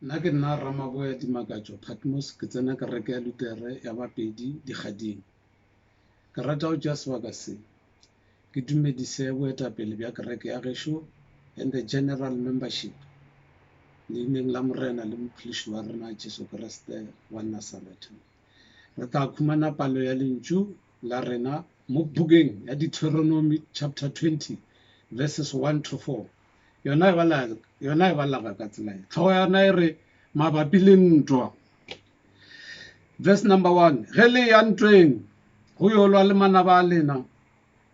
nna ke nna Ramaboya Dimakatšo Patmos ke tsena kereke ya Lutere ya Bapedi Dikgading. Ke rata go tšea sebaka se ke dumedise boetapele bja kereke ya gešo and the general membership leineng la morena le mophološi wa rena Jesu Kriste wa Nazareth. Re tla khumana palo ya lentšu la rena mo bukeng ya Deuteronomy chapter 20 verses 1 to 4. yona e balaga ka tsela e tlhogo yona e re mabapi le ntwa. Verse number 1, ge le ya ntweng go yo lwa le manaba a lena,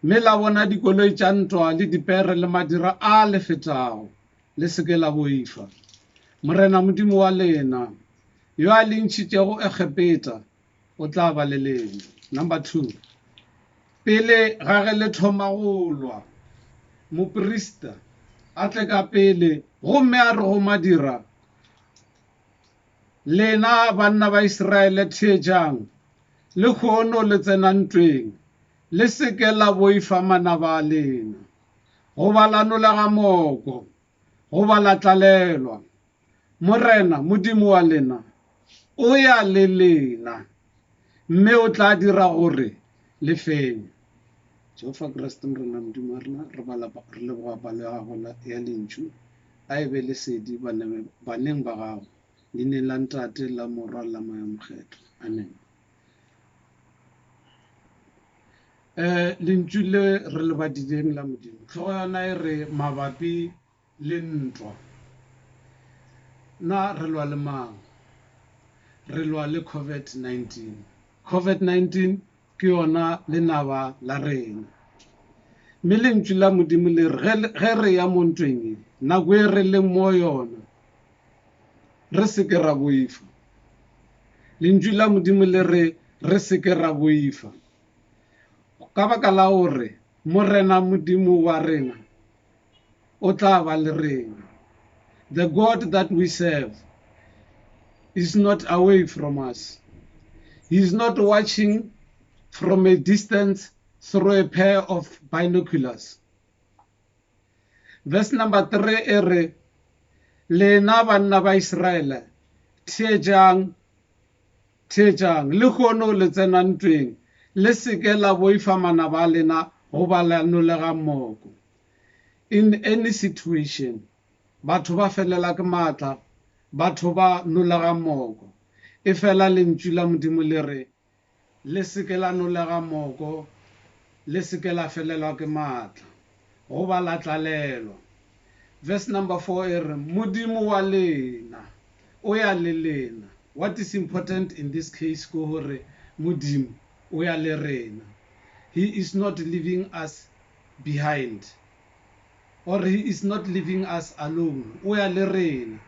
mme la bona dikoloi tša ntwa le dipere le madira a le fetago, le seke la boifa. Morena Modimo wa lena yo a lentšhitšego Egepeta o tla ba le lena. Number 2, pele ga ge le thoma go lwa, moprista a tle ka pele gomme a re go madira, lena banna ba Israele theetšang le kgono le tsena ntweng, le seke la boifa manaba a lena, goba la nolega moko, goba la tlalelwa. Morena Modimo wa lena o ya le lena, mme o tla dira gore le fenye. Jehova Kriste morena Modimo wa rena, re leboga palo ya gago ya lentšu a e be lesedi baneng ba gago, leineng la Ntate la Morwa la Moya-mokgetho. Amen. Lentšu le re le badileng la Modimo, tlhogo yona e re mabapi le ntwa. Na re lwa le mang? Re lwa le COVID-19. COVID-19 ke yona lenaba la rena, mme lentšu la Modimo le re ge re ya mo ntweng nako e re leng mo yona, re seke ra boifa. Lentšu la Modimo le re seke ra boifa, ka baka la gore morena Modimo wa rena o tla ba le rena. The God that we serve is not away from us. He is not watching from a distance through a pair of binoculars. Verse number 3 e re, lena banna ba Israele theetšang le kgono le tsena ntweng, le seke la boifa manaba a lena goba la nolega moko. In any situation, batho ba felela ke maatla, batho ba nolega moko, e fela lentšu la Modimo le re le seke la nolega moko, le seke la felelwa ke maatla goba la tlalelwa. Verse number 4 e re, Modimo wa lena o ya le lena. What is important in this case ke gore Modimo o ya le rena. He is not leaving us behind, or he is not leaving us alone. O ya le rena,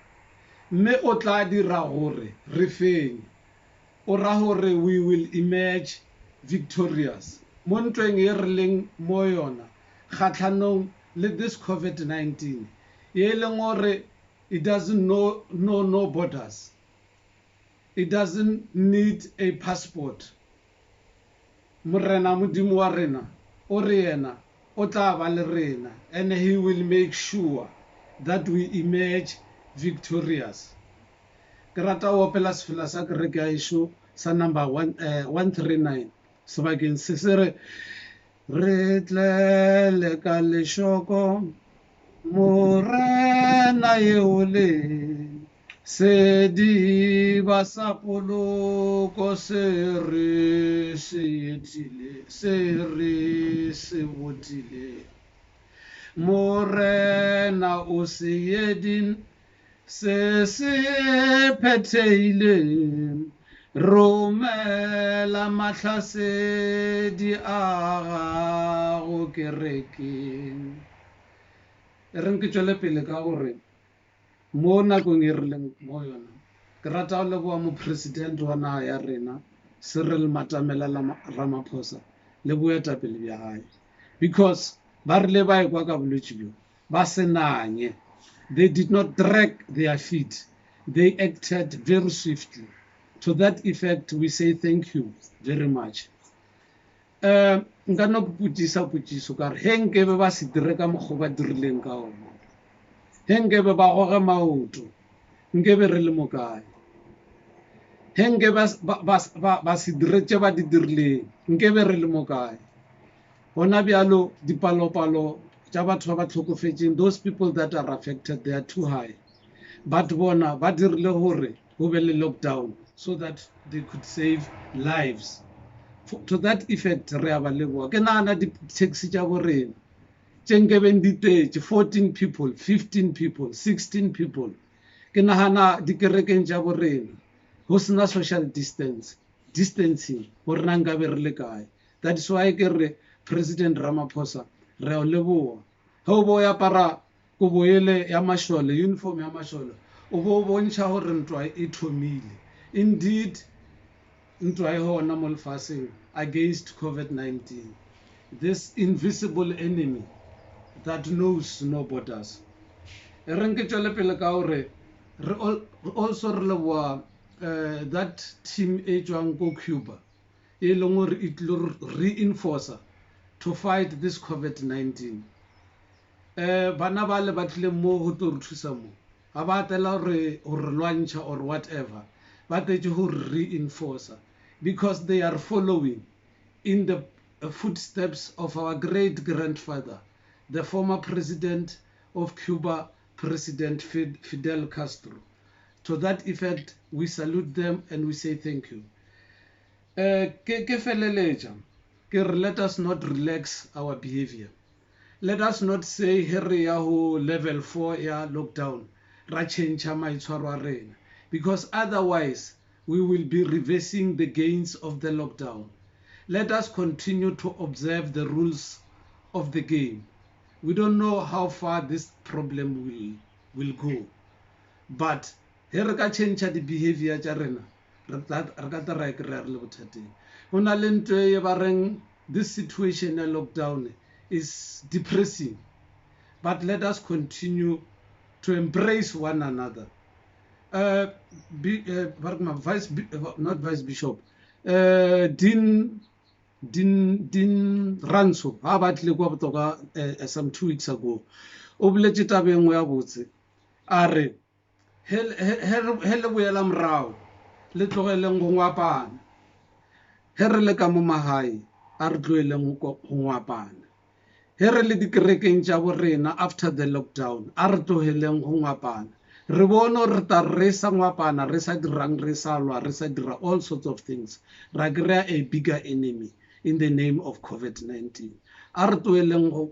mme o tla dira gore re fenye. O ra gore we will emerge victorious mo ntweng e re leng mo yona kgatlhanong le this COVID-19 e leng gore it doesn't know no borders. It doesn't need a passport. Morena Modimo wa rena o re yena o tla ba le rena, and he will make sure that we emerge victorious. Ke rata go opela sefela sa kereke ya ešo sa number 139 sebakeng se se re, re tlele ka lešoko morena yeo le sediba sa poloko se re se botile. Morena o se yedin se phetheile, romela mahlasedi a gago kerekeng. E reng ke tšwele pele ka gore mo nakong e re leng mo yona, ke rata go leboga mopresidente wa naga ya rena Cyril Matamela Ramaphosa le boetapele bja gae, because ba rile ba ekwa ka bolwetši bjo ba senanye. They did not drag their feet. They acted very swiftly. To that effect, we say thank you very much. Nka no potšiso ka re he nkebe ba se dire ka mokgwa ba dirileng ka ona, he nkebe ba goge maoto, nkebe re le mo kae he nke ba se diretse ba di dirileng nkebe re le mo kae gona bjalo dipalopalo tša batho ba ba tlhokofetšeng, those people that are affected, they are too high, but bona ba dirile gore go be le lockdown so that they could save lives. To that effect re a ba leboa. Ke nagana di-taxi tša borena tše nkebeng di tletse 14 people, 15 people, 16 people. Ke nagana dikerekeng tša borena go sena social distancing gore na nkabe re le kae. That is why ke re President Ramaphosa re a leboa ga o bo ya apara kobo ele ya mašole, uniform ya mašole, o bo bontšha gore ntwa e thomile. Indeed ntwa e gona mo lefatsheng against COVID-19, this invisible enemy that knows no borders. E reng ke tšwele pele ka gore re also re leboa that team e tswang ko Cuba e leng gore e tlo reinforce to fight this COVID-19. Bana ba le batlile mo go tlo re thusa mo ga ba tela gore lwantšha or whatever, ba tletše go reinforce because they are following in the footsteps of our great grandfather, the former president of Cuba, President Fidel Castro. To that effect, we salute them and we say thank you. Ke feleletša ke re, let us not relax our behavior. Let us not say here re ya ho level 4 ya lockdown ra change maitshwaro a rena, because otherwise we will be reversing the gains of the lockdown. Let us continue to observe the rules of the game. We don't know how far this problem will go, but here re ka change the behavior tša rena re ka tla ra kry-a re le bothateng. Go na le ntho e ba reng this situation ya lockdown is depressing, but let us continue to embrace one another. Not Vice Bishop, Dean Ranso ha batle kwa botoka some 2 weeks ago o boletse tabe nngwe ya botse a re he le boela morao le tlogeleng go ngwapana, he re le ka mo magae a re tloeleng go ngwapana, he re le dikerekeng tša borena after the lockdown a re tlogeleng go ngwapana. Re bone re ta re sa ngwapana, re sa dirang, re sa lwa, re sa dira all sorts of things, ra kry-a a bigger enemy in the name of COVID-19. A re tloeleng go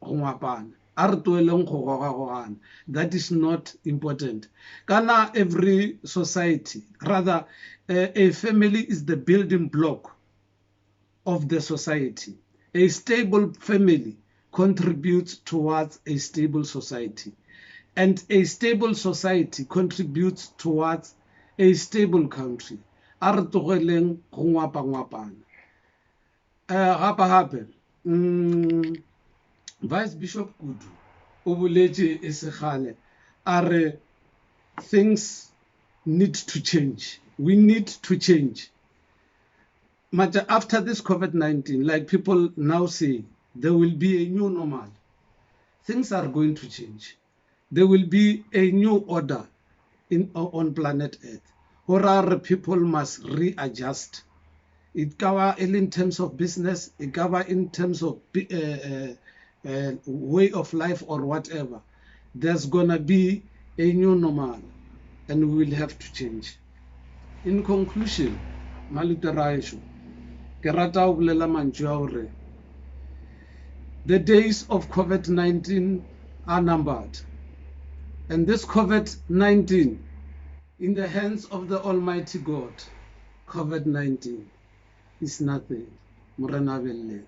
ngwapana, a re tloeleng go gogagogana. That is not important. Kana every society, rather a family is the building block of the society. A stable family contributes towards a stable society, and a stable society contributes towards a stable country. A re tlogeleng go ngwapa-ngwapana. Gape Vice Bishop Kudu o boletse e se gale a re things need to change. We need to change. After this COVID-19, like people now say, there will be a new normal. Things are going to change. There will be a new order on planet Earth. Or our people must readjust. It cover in terms of business, it cover in terms of way of life or whatever. There's gonna be a new normal, and we will have to change. In conclusion, Maluteraisho, ke rata ho bolela mantswe a hore the days of COVID-19 are numbered, and this COVID-19, in the hands of the Almighty God, COVID-19 is nothing. Morena belle.